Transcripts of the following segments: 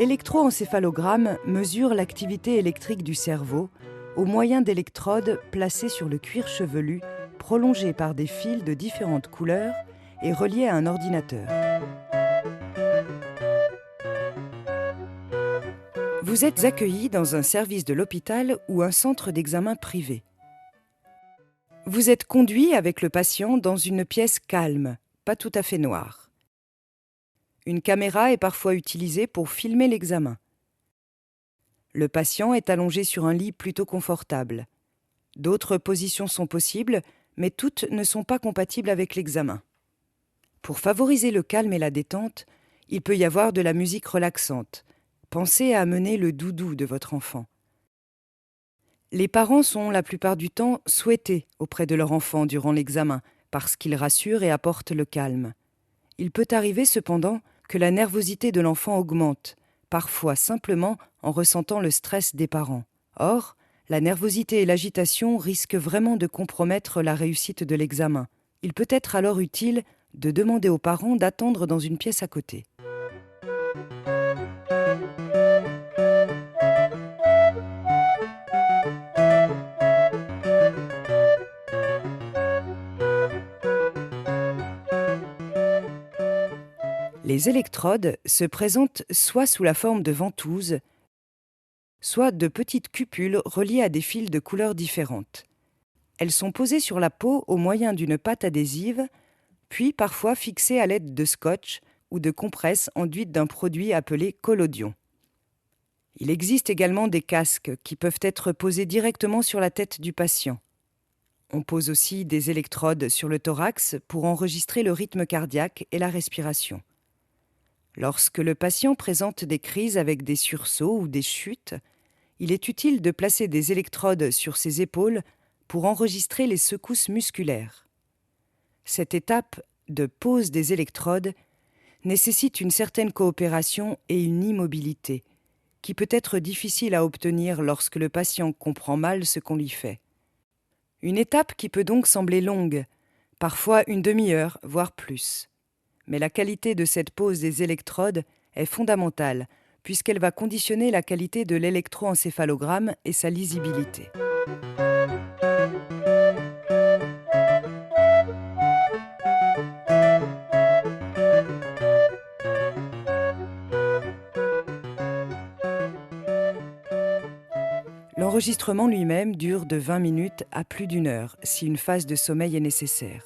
L'électroencéphalogramme mesure l'activité électrique du cerveau au moyen d'électrodes placées sur le cuir chevelu, prolongées par des fils de différentes couleurs et reliées à un ordinateur. Vous êtes accueilli dans un service de l'hôpital ou un centre d'examen privé. Vous êtes conduit avec le patient dans une pièce calme, pas tout à fait noire. Une caméra est parfois utilisée pour filmer l'examen. Le patient est allongé sur un lit plutôt confortable. D'autres positions sont possibles, mais toutes ne sont pas compatibles avec l'examen. Pour favoriser le calme et la détente, il peut y avoir de la musique relaxante. Pensez à amener le doudou de votre enfant. Les parents sont la plupart du temps souhaités auprès de leur enfant durant l'examen parce qu'il rassure et apporte le calme. Il peut arriver cependant que la nervosité de l'enfant augmente, parfois simplement en ressentant le stress des parents. Or, la nervosité et l'agitation risquent vraiment de compromettre la réussite de l'examen. Il peut être alors utile de demander aux parents d'attendre dans une pièce à côté. Les électrodes se présentent soit sous la forme de ventouses, soit de petites cupules reliées à des fils de couleurs différentes. Elles sont posées sur la peau au moyen d'une pâte adhésive, puis parfois fixées à l'aide de scotch ou de compresses enduites d'un produit appelé collodion. Il existe également des casques qui peuvent être posés directement sur la tête du patient. On pose aussi des électrodes sur le thorax pour enregistrer le rythme cardiaque et la respiration. Lorsque le patient présente des crises avec des sursauts ou des chutes, il est utile de placer des électrodes sur ses épaules pour enregistrer les secousses musculaires. Cette étape de pose des électrodes nécessite une certaine coopération et une immobilité, qui peut être difficile à obtenir lorsque le patient comprend mal ce qu'on lui fait. Une étape qui peut donc sembler longue, parfois une demi-heure, voire plus. Mais la qualité de cette pose des électrodes est fondamentale, puisqu'elle va conditionner la qualité de l'électroencéphalogramme et sa lisibilité. L'enregistrement lui-même dure de 20 minutes à plus d'une heure, si une phase de sommeil est nécessaire.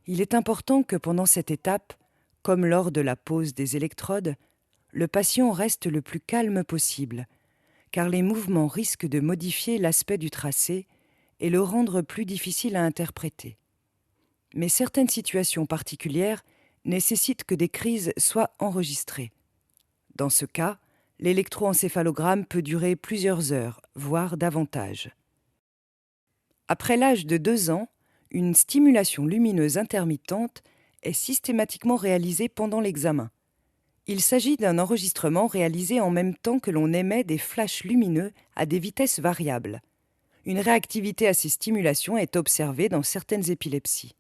Il est important que pendant cette étape, comme lors de la pose des électrodes, le patient reste le plus calme possible, car les mouvements risquent de modifier l'aspect du tracé et le rendre plus difficile à interpréter. Mais certaines situations particulières nécessitent que des crises soient enregistrées. Dans ce cas, l'électroencéphalogramme peut durer plusieurs heures, voire davantage. Après l'âge de 2 ans, une stimulation lumineuse intermittente est systématiquement réalisée pendant l'examen. Il s'agit d'un enregistrement réalisé en même temps que l'on émet des flashs lumineux à des vitesses variables. Une réactivité à ces stimulations est observée dans certaines épilepsies.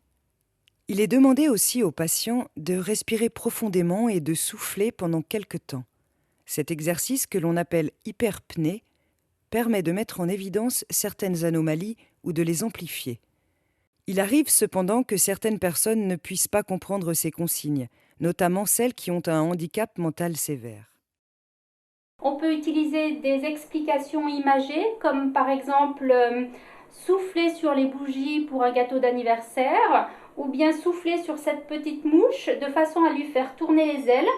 Il est demandé aussi aux patients de respirer profondément et de souffler pendant quelque temps. Cet exercice, que l'on appelle hyperpnée, permet de mettre en évidence certaines anomalies ou de les amplifier. Il arrive cependant que certaines personnes ne puissent pas comprendre ces consignes, notamment celles qui ont un handicap mental sévère. On peut utiliser des explications imagées, comme par exemple souffler sur les bougies pour un gâteau d'anniversaire, ou bien souffler sur cette petite mouche de façon à lui faire tourner les ailes.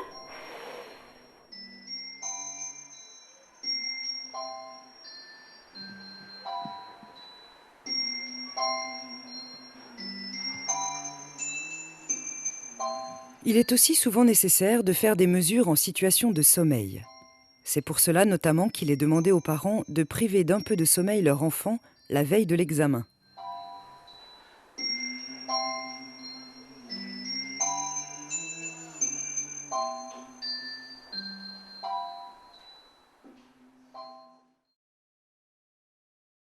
Il est aussi souvent nécessaire de faire des mesures en situation de sommeil. C'est pour cela notamment qu'il est demandé aux parents de priver d'un peu de sommeil leur enfant la veille de l'examen.